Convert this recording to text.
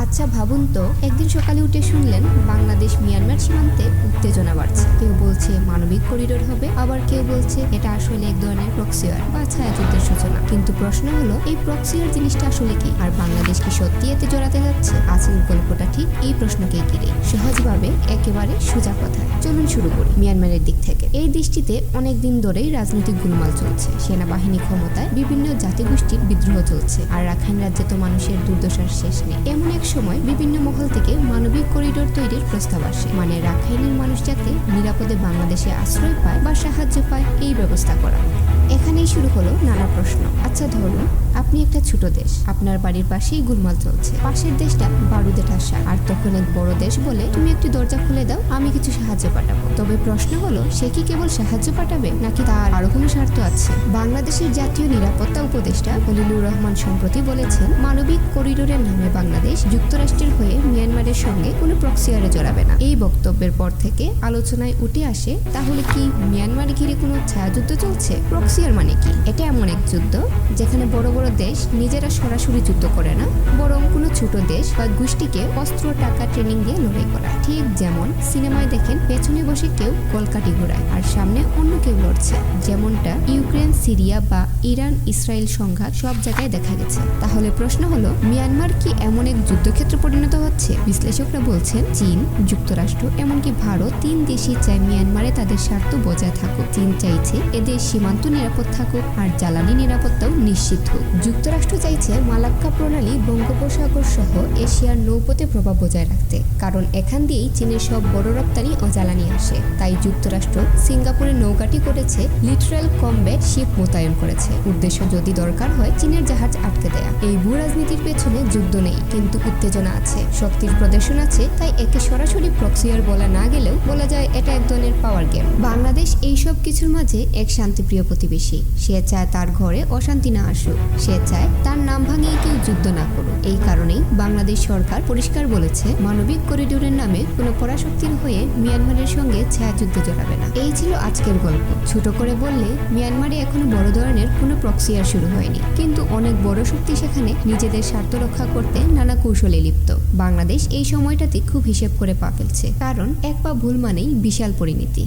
আচ্ছা ভাবুন তো, একদিন সকালে উঠে শুনলেন বাংলাদেশ মিয়ানমার সীমান্তে উত্তেজনা বাড়ছে। কেউ বলছে মানবিক করিডোর হবে, আবার কেউ বলছে এটা আসলে এক ধরনের প্রক্সিওয়ার বা ছায়াযুদ্ধের সূচনা। কিন্তু প্রশ্ন হলো, এই প্রক্সিওয়ার জিনিসটা আসলে কি, আর বাংলাদেশ কি সত্যি এতে জড়াতে যাচ্ছে? আজকের গল্পটা ঠিক এই প্রশ্নকেই ঘিরে। সহজভাবে, একেবারে সোজা কথায় চলুন শুরু করি মিয়ানমারের দিক থেকে। এই দেশটিতে অনেক দিন ধরেই রাজনৈতিক গোলমাল চলছে, সেনাবাহিনী ক্ষমতায়, বিভিন্ন জাতিগোষ্ঠীর বিদ্রোহ চলছে, আর রাখাইন রাজ্যে তো মানুষের দুর্দশার শেষ নেই। এমন এক সময় বিভিন্ন মহল থেকে মানবিক করিডোর তৈরির প্রস্তাব আসে, মানে রাখাইনের মানুষ যাতে নিরাপদে বাংলাদেশে আশ্রয় পায় বা সাহায্য পায়, এই ব্যবস্থা করা। এখানেই শুরু হলো নানা প্রশ্ন। আচ্ছা ধরুন, আপনি একটা ছোট দেশ, আপনার বাড়ির পাশেই গোলমাল চলছে, পাশের দেশটা বারুদে ঠাসা, আর তখন এক বড় দেশ বলে তুমি একটু দরজা খুলে দাও, আমি কিছু সাহায্য পাঠাবো। তবে প্রশ্ন হলো, সে কি কেবল সাহায্য পাঠাবে, নাকি তার আরো কোনো স্বার্থ আছে? বাংলাদেশের জাতীয় নিরাপত্তা উপদেষ্টা খলিলুর রহমান সম্প্রতি বলেছেন, মানবিক করিডোরের নামে বাংলাদেশ যুক্তরাষ্ট্রের হয়ে মিয়ানমারের সঙ্গে কোনো প্রক্সিয়ারে জড়াবে না। এই বক্তব্যের পর থেকে আলোচনায় উঠে আসে, তাহলে কি মিয়ানমার ঘিরে কোনো ছায়াযুদ্ধ চলছে? প্রক্সিয়ার মানে কি? এটা এমন এক যুদ্ধ যেখানে বড় বড় দেশ নিজেরা সরাসরি যুদ্ধ করে না, বরং কোনো ছোট দেশ বা গোষ্ঠীকে অস্ত্র, টাকা, ট্রেনিং দিয়ে লড়াই করা। ঠিক যেমন সিনেমায় দেখেন পেছনে বসে কেউ কলকাঠি ঘোরায় আর সামনে অন্য কেউ লড়ছে, যেমনটা ইউক্রেন, সিরিয়া বা ইরান ইসরায়েল সংঘাত সব জায়গায় দেখা গেছে। তাহলে প্রশ্ন হলো, মিয়ানমার কি এমন এক যুদ্ধক্ষেত্রে পরিণত হচ্ছে? বিশ্লেষকরা বলছেন, চীন, যুক্তরাষ্ট্র, এমনকি ভারত, তিন দেশই চায় মিয়ানমারে তাদের স্বার্থ বজায় থাকুক। চীন চাইছে এদের সীমান্ত নিরাপদ থাকুক আর জ্বালানি নিরাপত্তাও নিশ্চিত হোক। যুক্তরাষ্ট্র চাইছে মালাক্কা প্রণালী, বঙ্গোপসাগর সহ এশিয়ার নৌপথে প্রভাব বজায় রাখতে, কারণ এখান দিয়েই চীনের সব বড় রপ্তানি ও জ্বালানি আসে। তাই যুক্তরাষ্ট্র সিঙ্গাপুরে নৌঘাঁটি করেছে, লিটারাল কমব্যাট শিপ মোতায়েন করেছে। উদ্দেশ্য যদি দরকার হয় চীনের জাহাজ আটকে দেয়া। এই ভূ রাজনীতির পেছনে যুদ্ধ নেই, কিন্তু উত্তেজনা আছে, শক্তির প্রদর্শন আছে। তাই একে সরাসরি প্রক্সিয়ার বলা না গেলেও বলা যায় এটা এক ধরনের পাওয়ার গেম। বাংলাদেশ এই সব কিছুর মাঝে এক শান্তিপ্রিয় প্রতিবেশী। সে চায় তার ঘরে অশান্তি না আসুক, সে চায় তার নাম ভাঙিয়ে কেউ যুদ্ধ না করুক। এই কারণেই বাংলাদেশ সরকার পরিষ্কার বলেছে, মানবিক করিডোরের নামে কোনো পরাশক্তির হয়ে মিয়ানমারের সঙ্গে ছায়াযুদ্ধে জড়াবে না। এই ছিল আজকের গল্প। ছোট করে বললে, মিয়ানমারে এখনো বড় ধরনের কোনো প্রক্সিয়ার শুরু হয়নি, কিন্তু অনেক বড় শক্তি সেখানে নিজেদের স্বার্থ রক্ষা করতে নানা কৌশলে লিপ্ত। বাংলাদেশ এই সময়টাতে খুব হিসেব করে পা ফেলছে, কারণ এক পা ভুল মানেই বিশাল পরিণতি।